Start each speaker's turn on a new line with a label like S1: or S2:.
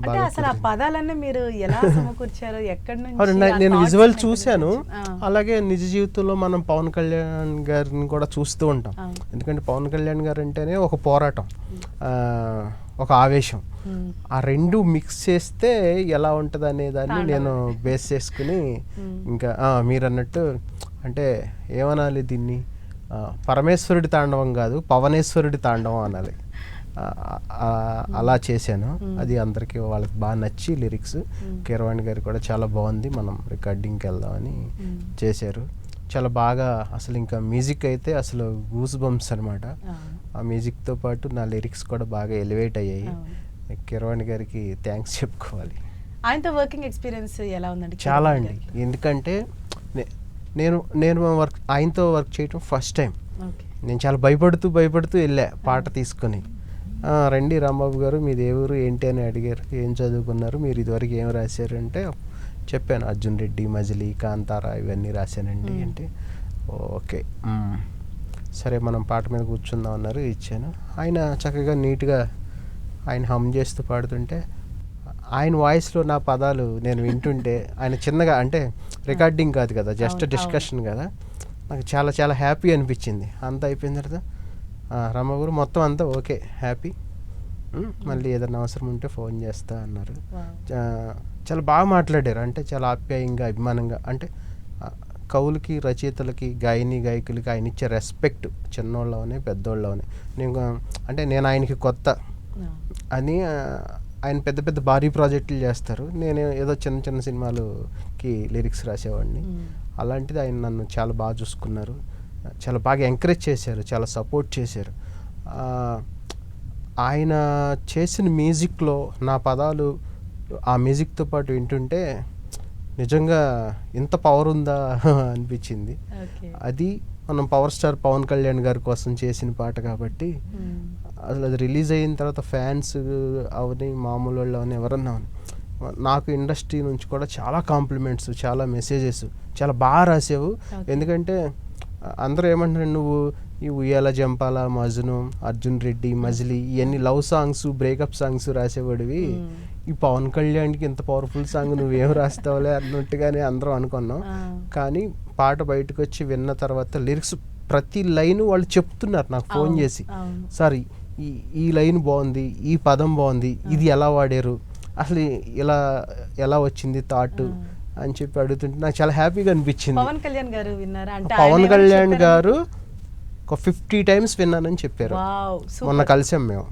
S1: అంటే అసలు ఆ పదాలన్నీ మీరు ఎలా సమకూర్చారు? ఎక్కడి
S2: అవునండి,
S1: నుంచి ఆ
S2: నేను
S1: thoughts
S2: విజువల్
S1: ఎక్కడి
S2: చూశాను.
S1: నుంచి? ఆ.
S2: అలాగే నిజ జీవితంలో మనం పవన్ కళ్యాణ్ గారిని కూడా చూస్తూ ఉంటాం.
S1: అవును.
S2: ఎందుకంటే పవన్ కళ్యాణ్ గారు అంటేనే ఒక పోరాటం, ఆ, ఒక ఆవేశం.
S1: మ్మ్.
S2: ఆ రెండు మిక్స్ చేస్తే ఎలా ఉంటుంది అనే దాన్ని
S1: తాండవం.
S2: నేను బేస్ చేసుకుని ఇంకా మీరు అన్నట్టు అంటే ఏమనాలి దీన్ని, పరమేశ్వరుడి తాండవం కాదు పవనేశ్వరుడి తాండవం అనాలి. అలా చేశాను. అది అందరికీ వాళ్ళకి బాగా నచ్చి లిరిక్స్ కీరవాణి గారు కూడా చాలా బాగుంది, మనం రికార్డింగ్కి వెళ్దామని చేశారు. చాలా బాగా అసలు ఇంకా మ్యూజిక్ అయితే అసలు గూస్ బంప్స్ అనమాట. ఆ మ్యూజిక్తో పాటు నా లిరిక్స్ కూడా బాగా ఎలివేట్ అయ్యాయి. కీరవాణి గారికి థ్యాంక్స్ చెప్పుకోవాలి.
S1: ఆయనతో వర్కింగ్ ఎక్స్పీరియన్స్ ఎలా ఉందండి?
S2: చాలా అండి, ఎందుకంటే నేను నేను ఆయనతో వర్క్ చేయటం ఫస్ట్ టైం. నేను చాలా భయపడుతూ వెళ్ళా పాట తీసుకొని. రండి రాంబాబు గారు మీది ఏ ఊరు ఏంటి అని అడిగారు. ఏం చదువుకున్నారు, మీరు ఇదివరకు ఏం రాశారు అంటే చెప్పాను, అర్జున్ రెడ్డి, మజిలీ, కాంతారా ఇవన్నీ రాశానండి అంటే ఓకే సరే మనం పాట మీద కూర్చుందాం అన్నారు. ఇచ్చాను. ఆయన చక్కగా నీట్గా ఆయన హమ్ చేస్తూ పాడుతుంటే ఆయన వాయిస్లో నా పదాలు నేను వింటుంటే ఆయన చిన్నగా అంటే రికార్డింగ్ కాదు కదా, జస్ట్ డిస్కషన్ కదా, నాకు చాలా చాలా హ్యాపీ అనిపించింది. అంతా అయిపోయిన తర్వాత రామగారు మొత్తం అంతా ఓకే హ్యాపీ, మళ్ళీ ఏదైనా అవసరం ఉంటే ఫోన్ చేస్తా అన్నారు. చాలా బాగా మాట్లాడారు, అంటే చాలా ఆప్యాయంగా అభిమానంగా. అంటే కవులకి, రచయితలకి, గాయకులకి ఆయన ఇచ్చే రెస్పెక్ట్ చిన్నోళ్ళవనే పెద్దోళ్ళవనే. నేను ఆయనకి కొత్త అని, ఆయన పెద్ద పెద్ద భారీ ప్రాజెక్టులు చేస్తారు, నేను ఏదో చిన్న చిన్న సినిమాలకి లిరిక్స్ రాసేవాడిని. అలాంటిది ఆయన నన్ను చాలా బాగా చూసుకున్నారు, చాలా బాగా ఎంకరేజ్ చేశారు, చాలా సపోర్ట్ చేశారు. ఆయన చేసిన మ్యూజిక్లో నా పదాలు ఆ మ్యూజిక్తో పాటు వింటుంటే నిజంగా ఇంత పవర్ ఉందా అనిపించింది. అది మనం పవర్ స్టార్ పవన్ కళ్యాణ్ గారి కోసం చేసిన పాట కాబట్టి అసలు అది రిలీజ్ అయిన తర్వాత ఫ్యాన్స్ అవని, మామూలు వాళ్ళు అవని, ఎవరన్నా నాకు ఇండస్ట్రీ నుంచి కూడా చాలా కాంప్లిమెంట్స్, చాలా మెసేజెస్, చాలా బాగా రాసావు. ఎందుకంటే అందరూ ఏమంటున్నారు, నువ్వు ఈ ఉయ్యాల జంపాల, మజ్ను, అర్జున్ రెడ్డి, మజిలీ ఇవన్నీ లవ్ సాంగ్స్, బ్రేకప్ సాంగ్స్ రాసేవాడివి, ఈ పవన్ కళ్యాణ్కి ఇంత పవర్ఫుల్ సాంగ్ నువ్వేం రాస్తావులే అన్నట్టుగానే అందరం అనుకున్నాం. కానీ పాట బయటకు వచ్చి విన్న తర్వాత లిరిక్స్ ప్రతి లైన్ వాళ్ళు చెప్తున్నారు నాకు ఫోన్ చేసి, సార్ ఈ లైన్ బాగుంది, ఈ పదం బాగుంది, ఇది ఎలా వాడారు, అసలు ఇలా ఎలా వచ్చింది థాట్ అని చెప్పి అడుగుతుంటే నాకు చాలా హ్యాపీగా అనిపించింది.
S1: పవన్ కళ్యాణ్ గారు విన్నారా? అంటే
S2: పవన్ కళ్యాణ్ గారు ఒక 50 times విన్నానని చెప్పారు.
S1: వావ్,
S2: మొన్న కలిసాం మేము.